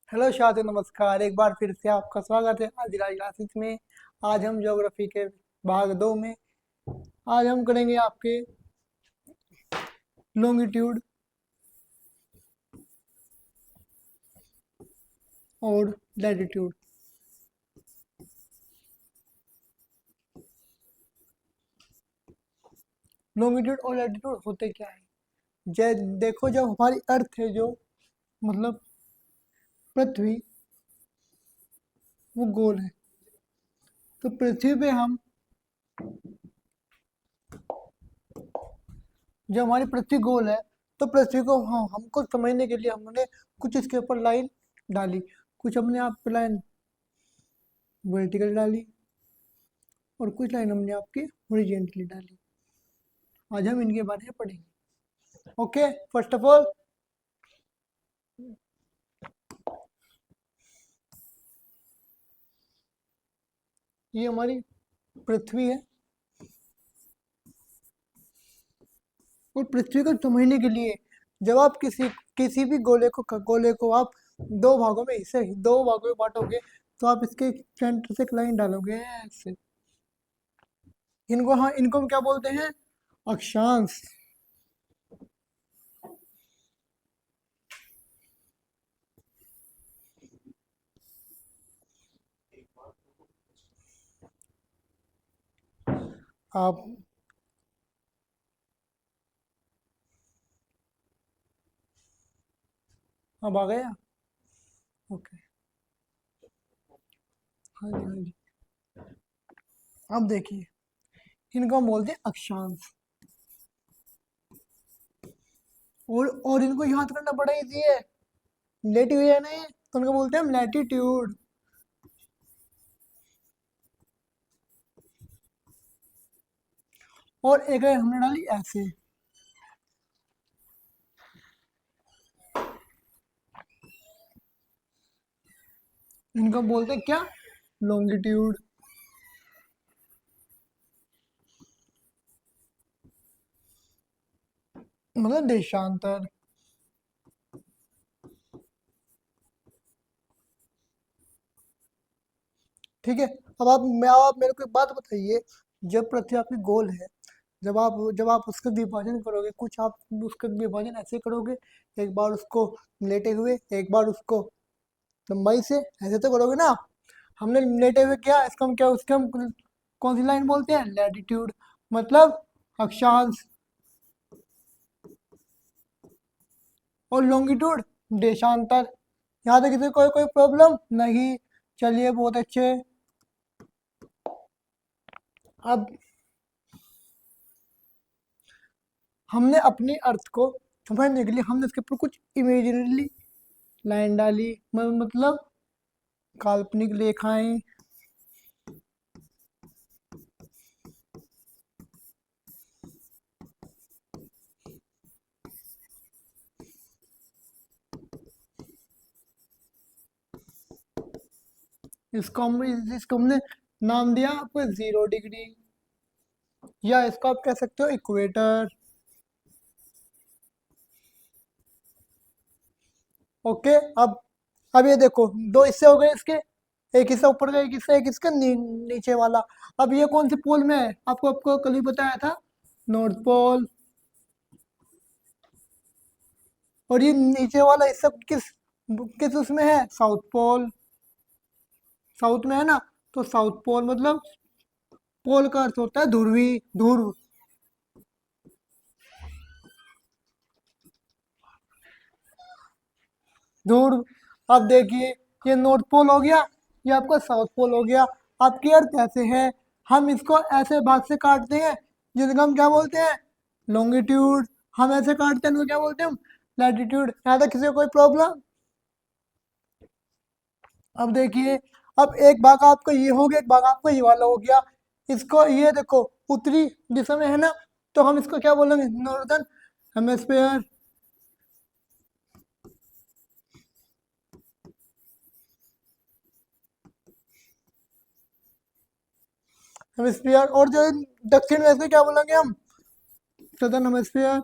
Hello शादी, नमस्कार। एक बार फिर से आपका स्वागत है आदिराज क्लासेस में। आज हम ज्योग्राफी के भाग 2 में आज हम करेंगे आपके लॉन्गिट्यूड और लैटिट्यूड। लॉन्गिट्यूड और लैटिट्यूड होते क्या है? जय देखो, जब हमारी अर्थ है, जो मतलब पृथ्वी, वो गोल है। तो पृथ्वी पे हम, जब हमारी पृथ्वी गोल है, तो पृथ्वी को हमको समझने के लिए हमने कुछ इसके ऊपर लाइन डाली, कुछ हमने आप लाइन वर्टिकल डाली और कुछ लाइन हमने आपकी हॉरिजॉन्टली डाली। आज हम इनके बारे में पढ़ेंगे। ओके, फर्स्ट ऑफ ऑल ये हमारी पृथ्वी है, और पृथ्वी को समझने के लिए जब आप किसी किसी भी गोले को आप दो भागों में बांटोगे, तो आप इसके सेंटर से एक लाइन डालोगे ऐसे। इनको हम क्या बोलते हैं? अक्षांश। आप अब आ गया? ओके। हाँ जी, हाँ जी। अब देखिए, इनको हम बोलते हैं अक्षांश। और इनको याद करना बड़ा इजी है। लेटिव है ना ये, तो उनको बोलते हैं हम लैटिट्यूड। और एक लाइन हमने डाली ऐसे, इनको बोलते हैं क्या? लॉन्गिट्यूड। मतलब देशांतर। ठीक है। अब आप मेरे को एक बात बताइए। जब पृथ्वी आपकी गोल है, जब आप उसका विभाजन करोगे, कुछ आप उसका विभाजन ऐसे करोगे, एक बार उसको लेटे हुए, एक बार उसको लंबाई से, ऐसे तो करोगे ना। हमने लेटे हुए किया, इसका हम क्या, उसके हम कौन सी लाइन बोलते हैं? लैटिट्यूड, मतलब अक्षांश। और लॉन्गिट्यूड देशांतर। यहाँ तक किसी कोई कोई प्रॉब्लम नहीं? चलिए, बहुत अच्छे। अब हमने अपनी अर्थ को समझने के लिए हमने इसके ऊपर कुछ इमेजिनरी लाइन डाली, मतलब काल्पनिक रेखाएं। इसको हमने नाम दिया आपको 0 डिग्री, या इसको आप कह सकते हो इक्वेटर। ओके। अब ये देखो, दो हिस्से हो गए इसके, एक हिस्सा ऊपर का, एक इसका नीचे वाला। अब ये कौन से पोल में है? आपको आपको कल ही बताया था, नॉर्थ पोल। और ये नीचे वाला हिस्सा किस किस उसमें है? South pole. साउथ में है ना, तो साउथ पोल मतलब, पोल का अर्थ होता है ध्रुवी, ध्रुव। ध्रुव। अब देखिए, ये नॉर्थ पोल हो गया, ये आपका साउथ पोल हो गया। आपकी अर्थ ऐसे है, हम इसको ऐसे भाग से काटते हैं जिनको हम क्या बोलते हैं? लॉन्गिट्यूड। हम ऐसे काटते हैं, इनको क्या बोलते हैं हम? लैटिट्यूड। यहाँ तक किसी को कोई प्रॉब्लम? अब देखिए, अब एक भाग आपका ये हो गया, एक भाग आपका ये वाला हो गया। इसको ये देखो, उत्तरी दिशा में है ना, तो हम इसको क्या बोलेंगे? Northern hemisphere. हेमिस्फीयर। और जो दक्षिण में, इसको क्या बोलेंगे हम? Southern hemisphere.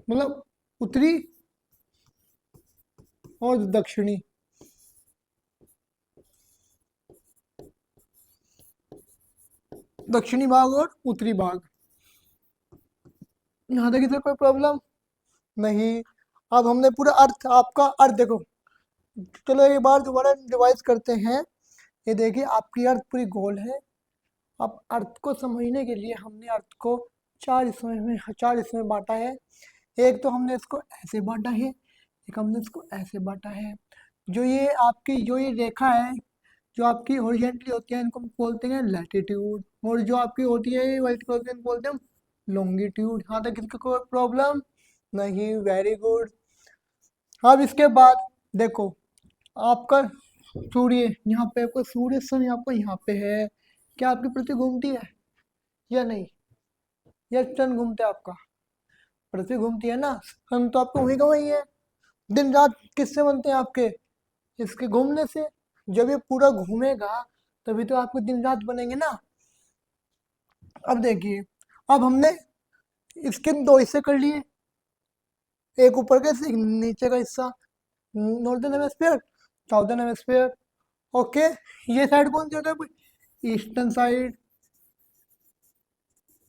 मतलब उत्तरी और दक्षिणी। दक्षिणी भाग और उत्तरी भाग। यहाँ तक इधर कोई प्रॉब्लम नहीं। अब हमने पूरा अर्थ, आपका अर्थ देखो, चलो एक बार दोबारा रिवाइज करते हैं। ये देखिए आपकी अर्थ पूरी गोल है। अब अर्थ को समझने के लिए हमने अर्थ को चार हिस्सों में बांटा है। एक तो हमने इसको ऐसे बांटा है, एक हमने इसको ऐसे बांटा है। जो ये रेखा है, जो आपकी हॉरिजॉन्टली होती है, इनको हम बोलते हैं लैटिट्यूड, और जो आपकी होती है वर्टिकल, इनको बोलते हैं लॉन्गिट्यूड। यहाँ तक इसका कोई प्रॉब्लम नहीं, वेरी गुड। अब इसके बाद देखो, आपका सूर्य यहाँ पे, आपका सूर्य सन आपका यहाँ पे है। क्या आपकी पृथ्वी घूमती है या नहीं? या सन घूमते है आपका? पृथ्वी घूमती है ना। सन तो आपका वही का वही है। दिन रात किससे बनते हैं आपके? इसके घूमने से। जब ये पूरा घूमेगा तभी तो आपके दिन रात बनेंगे ना। अब देखिए, अब हमने इसके दो हिस्से कर लिए, एक ऊपर का हिस्सा, एक नीचे का हिस्सा। Northern hemisphere, southern hemisphere. Okay, ये साइड कौन सी होता है? ईस्टर्न साइड,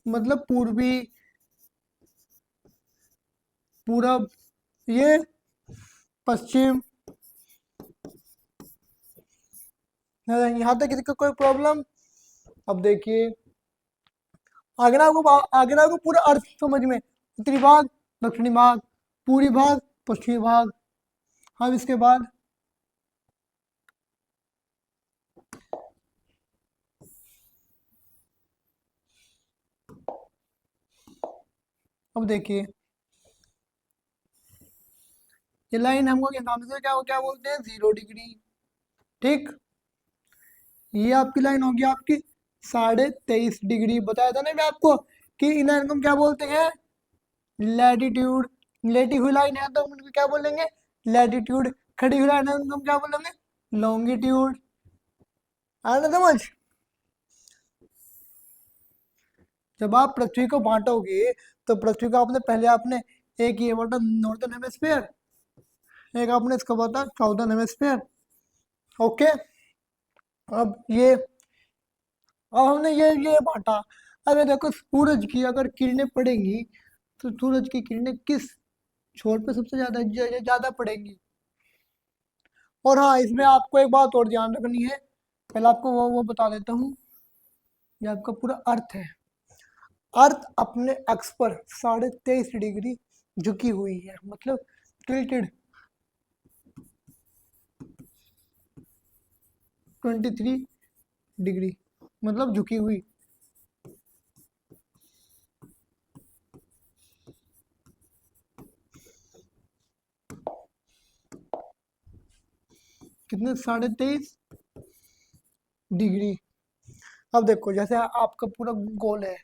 मतलब पूर्वी, पूरब, ये पश्चिम। यहाँ तक किसी का कोई प्रॉब्लम? अब देखिए, आगे ना आपको पूरा अर्थ समझ में, उत्तरी भाग, दक्षिणी भाग, पूर्वी भाग, पश्चिमी भाग। अब इसके बाद अब देखिए, ये लाइन हमको के नाम से क्या क्या बोलते हैं? 0 डिग्री। ठीक, ये आपकी लाइन होगी आपकी 23.5 डिग्री। बताया था ना मैं आपको कि इन लाइन को हम क्या बोलते हैं? लैटिट्यूड। लेटी हुई लाइन है तो हम उनको क्या बोलेंगे? लैटिट्यूड। खड़ी हुई लाइन है उनको हम क्या बोलेंगे? लॉन्गिट्यूड। आ ना समझ? जब आप पृथ्वी को बांटोगे तो पृथ्वी को आपने पहले आपने एक ये बांटा नॉर्दर्न हेमिस्फीयर, एक आपने इसका बांटा साउदर्न हेमिस्फीयर। ओके, अब हमने ये बांटा। अब ये देखो, सूरज की अगर किरणें पड़ेंगी तो सूरज की किरणें किस छोर पे सबसे ज्यादा पड़ेंगी? और हाँ, इसमें आपको एक बात और ध्यान रखनी है, पहले आपको वो बता देता हूँ। ये आपका पूरा अर्थ है। अर्थ अपने एक्स पर 23.5 डिग्री झुकी हुई है, मतलब टिल्टेड। 23 डिग्री मतलब झुकी हुई। कितने? 23.5 डिग्री। अब देखो, जैसे आपका पूरा गोल है,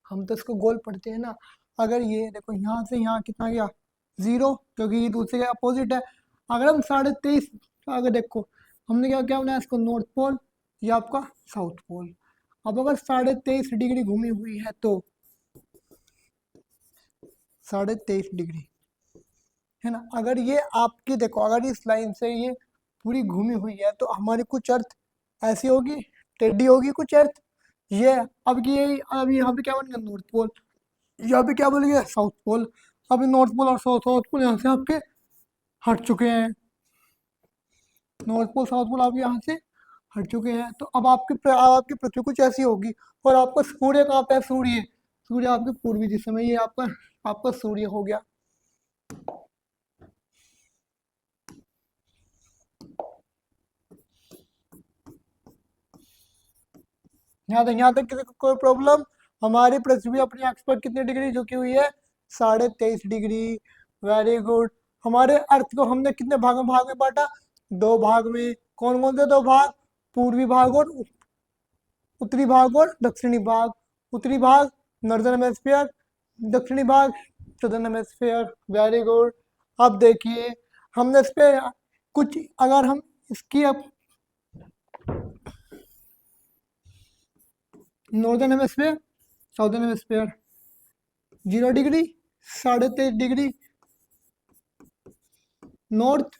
हम तो इसको गोल पढ़ते हैं ना। अगर ये देखो, यहाँ से यहाँ कितना गया? 0, क्योंकि ये दूसरे के अपोजिट है। अगर हम 23.5, अगर देखो हमने क्या क्या बनाया इसको, नॉर्थ पोल, ये आपका साउथ पोल। अब अगर 23.5 डिग्री घूमी हुई है तो 23.5 डिग्री है ना। अगर ये आपकी देखो, अगर इस लाइन से ये पूरी घूमी हुई है तो हमारी कुछ अर्थ ऐसी होगी, टेढ़ी होगी कुछ अर्थ। ये अब यहाँ पे क्या बन गया? North pole. यहाँ पे क्या बन गया? South pole. अब नॉर्थ पोल और साउथ साउथ पोल यहाँ से आपके हट चुके हैं। नॉर्थ पोल साउथ पोल आपके यहाँ से हट चुके हैं। तो अब आपकी पृथ्वी कुछ ऐसी होगी। और आपका सूर्य कहाँ पे है? सूर्य, सूर्य आपके पूर्वी दिशा में, ये आपका आपका सूर्य हो गया। यहाँ तक किसी को कोई प्रॉब्लम? हमारी पृथ्वी अपनी अक्ष पर कितनी डिग्री झुकी हुई है? 23.5 डिग्री। Very good. हमारे अर्थ को हमने कितने भाग में बांटा? 2 भाग में। कौन कौन से 2 भाग? पूर्वी भाग और उत्तरी भाग और दक्षिणी भाग। उत्तरी भाग नॉर्दर्न हेमिस्फीयर, दक्षिणी भाग सदर्न हेमिस्फीयर। Very good. अब देखिए, हमने इस पे कुछ, अगर हम इसकी अब northern hemisphere, southern hemisphere, 0 degree, 23.5 degree, north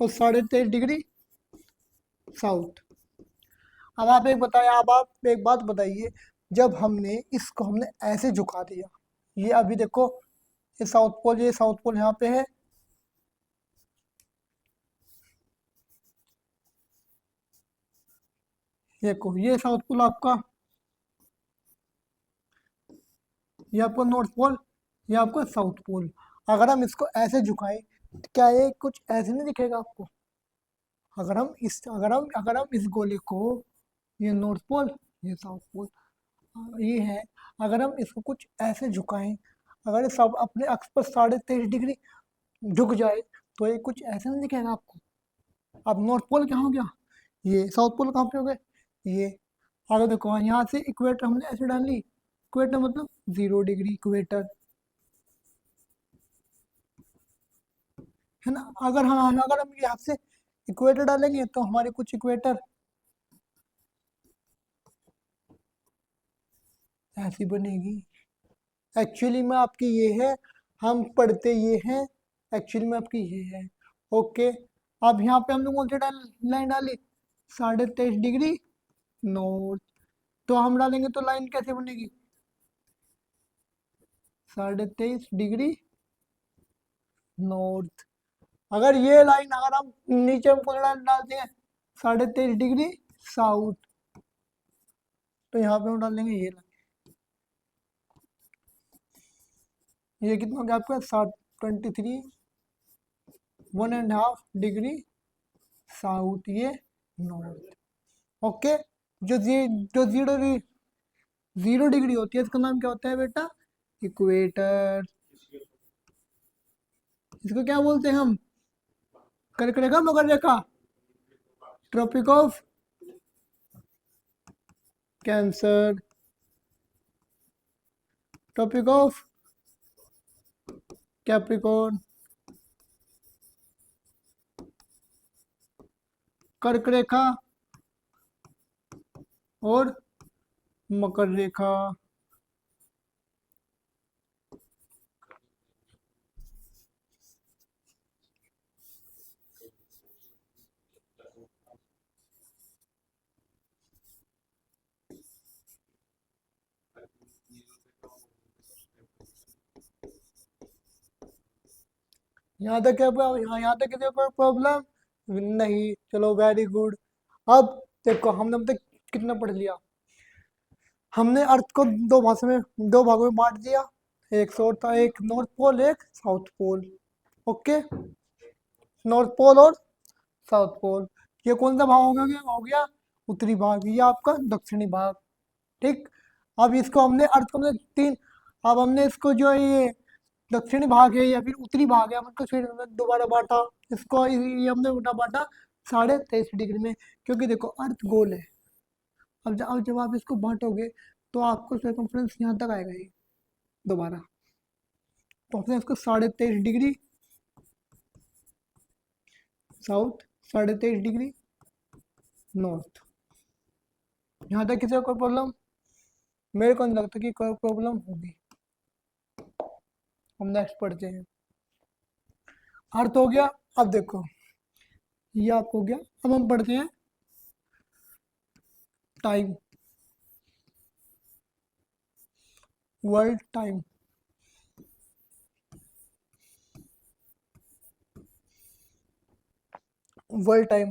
और 23.5 डिग्री साउथ। अब आप एक बताइए, अब आप एक बात बताइए, जब हमने ऐसे झुका दिया, ये अभी देखो, ये साउथ पोल, ये साउथ पोल यहाँ पे है, देखो ये साउथ पोल आपका, ये आपका नॉर्थ पोल, ये आपका साउथ पोल। अगर हम इसको ऐसे झुकाएं तो क्या ये कुछ ऐसे नहीं दिखेगा आपको? अगर हम इस गोले को, ये नॉर्थ पोल, ये साउथ पोल, ये है, अगर हम इसको कुछ ऐसे झुकाएं, अगर ये सब अपने अक्ष पर 23.5 डिग्री झुक जाए, तो ये कुछ ऐसे नहीं दिखेगा आपको? अब नॉर्थ पोल क्या हो गया, ये साउथ पोल कहाँ पे हो गए, ये। अगर देखो यहाँ से इक्वेटर हमने ऐसे डाल ली, इक्वेटर मतलब 0 डिग्री इक्वेटर, है ना? अगर हम यहाँ से इक्वेटर डालेंगे तो हमारे कुछ इक्वेटर ऐसी बनेगी। एक्चुअली में आपकी ये है, हम पढ़ते ये हैं, एक्चुअली में आपकी ये है। ओके, अब यहाँ पे हमने कौन सी लाइन डाली, 23.5 डिग्री नॉर्थ, तो हम डालेंगे तो लाइन कैसे बनेगी, 23.5 डिग्री नॉर्थ। अगर ये लाइन, अगर हम नीचे हम कौन सा लाइन डालते हैं, 23.5 डिग्री साउथ, तो यहाँ पे हम डाल देंगे ये लाइन, ये कितना हो गया आपका, 23, 1.5 डिग्री साउथ, ये नॉर्थ। ओके, जो जी जो 0 डिग्री होती है, इसका नाम क्या होता है बेटा, इक्वेटर। इसको क्या बोलते हैं हम, कर्क रेखा, मकर रेखा, Tropic of Cancer, Tropic of Capricorn, कर्क रेखा और मकर रेखा। यहाँ तक क्या, यहाँ तक किसी को प्रॉब्लम नहीं? चलो वेरी गुड। अब देखो हमने अब तक कितना पढ़ लिया, हमने अर्थ को दो भागों में बांट दिया, एक नॉर्थ पोल, एक south pole. Okay, north pole और साउथ पोल, ये कौन सा भाग हो गया उत्तरी भाग, ये आपका दक्षिणी भाग। ठीक, अब इसको हमने अर्थ को हमने तीन, अब हमने इसको जो है ये दक्षिणी भाग है या फिर उत्तरी भाग है, हम इसको फिर हमने दोबारा बांटा, इसको ये हमने उल्टा बांटा 23.5 डिग्री में, क्योंकि देखो अर्थ गोल है। अब जब आप इसको बांटोगे तो आपको सर्कमफ्रेंस यहाँ तक आएगा ये दोबारा, तो हमने इसको 23.5 डिग्री साउथ, 23.5 डिग्री नॉर्थ। यहाँ तक किसी को कोई प्रॉब्लम? मेरे को नहीं लगता कि कोई प्रॉब्लम होगी। हम नेक्स्ट पढ़ते हैं, अर्थ हो गया। अब देखो ये आप हो गया, अब हम पढ़ते हैं time, world time. World time,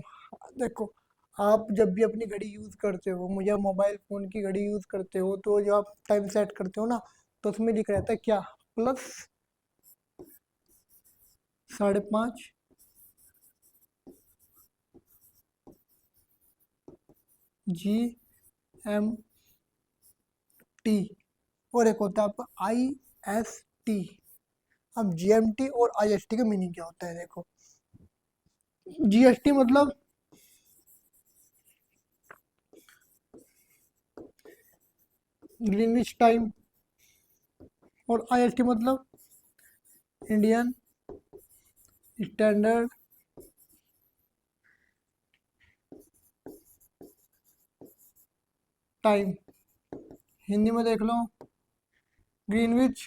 देखो आप जब भी अपनी घड़ी यूज़ करते हो, मुझे मोबाइल फ़ोन की घड़ी यूज़ करते हो, तो जब आप टाइम सेट करते हो ना, तो उसमें लिख रहता है क्या, प्लस 5:30 GMT, और एक होता है आपका IST। अब GMT और IST का मीनिंग क्या होता है, देखो GST मतलब ग्रीनविच टाइम, और IST मतलब इंडियन स्टैंडर्ड टाइम। हिंदी में देख लो, ग्रीनविच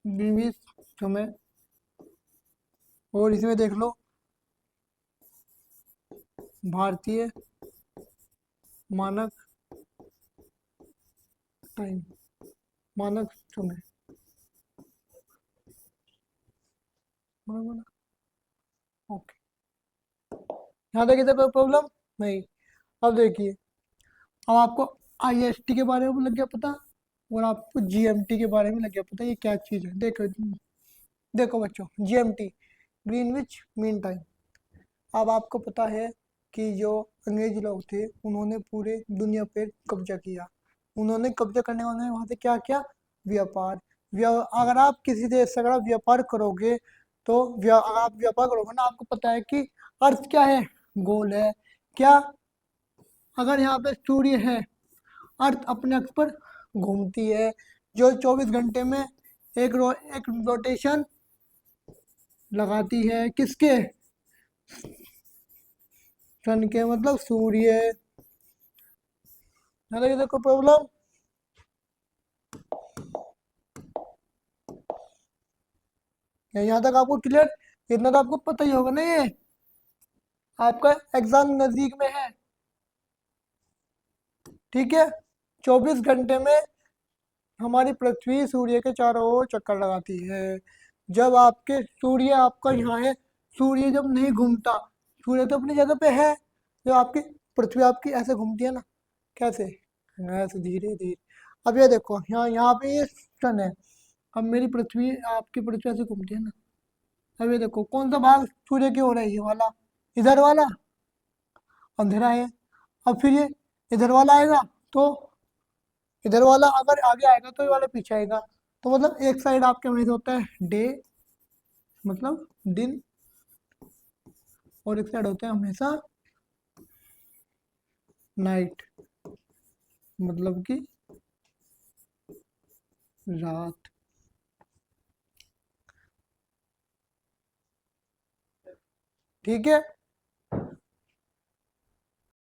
बीवी समय। और इसमें देख लो, भारतीय मानक टाइम, मानक समय। बराबर ना? ओके, यहाँ तक इधर कोई प्रॉब्लम नहीं। अब देखिए, अब आपको आईएसटी के बारे में लग गया पता, और आपको जीएमटी के बारे में लग गया पता, ये क्या चीज़ है। देखो, देखो बच्चों, जीएमटी, ग्रीनविच मीन टाइम। अब आपको पता है कि जो अंग्रेज लोग थे, उन्होंने पूरे दुनिया पे कब्जा किया। उन्होंने कब्जा करने वाले वहाँ से क्या किया, व्यापार। अगर आप किसी देश से अगर आप व्यापार करोगे, तो अगर आप व्यापार करोगे ना, आपको पता है कि अर्थ क्या है, गोल है। क्या, अगर यहाँ पे सूर्य है, अर्थ अपने अक्ष पर घूमती है, जो 24 घंटे में एक रोटेशन लगाती है, किसके, सन के, मतलब सूर्य। है ना कोई प्रॉब्लम। यहाँ तक आपको क्लियर, इतना तो आपको पता ही होगा ना। ये आपका एग्जाम नजदीक में है, ठीक है। 24 घंटे में हमारी पृथ्वी सूर्य के चारों ओर चक्कर लगाती है। जब आपके सूर्य आपका यहाँ है, सूर्य जब नहीं घूमता, सूर्य तो अपनी जगह पे है, जब आपकी पृथ्वी आपकी ऐसे घूमती है ना, कैसे, ऐसे धीरे धीरे। अब ये देखो, यहाँ यहाँ पे ये सन है। अब मेरी पृथ्वी, आपकी पृथ्वी ऐसे घूमती है ना। अब ये देखो, कौन सा भाग सूर्य की ओर है, ये वाला, इधर वाला अंधेरा है। अब फिर ये इधर वाला आएगा, तो इधर वाला अगर आगे आएगा तो ये वाला पीछे आएगा। तो मतलब एक साइड आपके हमेशा होता है डे, मतलब दिन, और एक साइड होता है हमेशा नाइट, मतलब कि रात। ठीक है।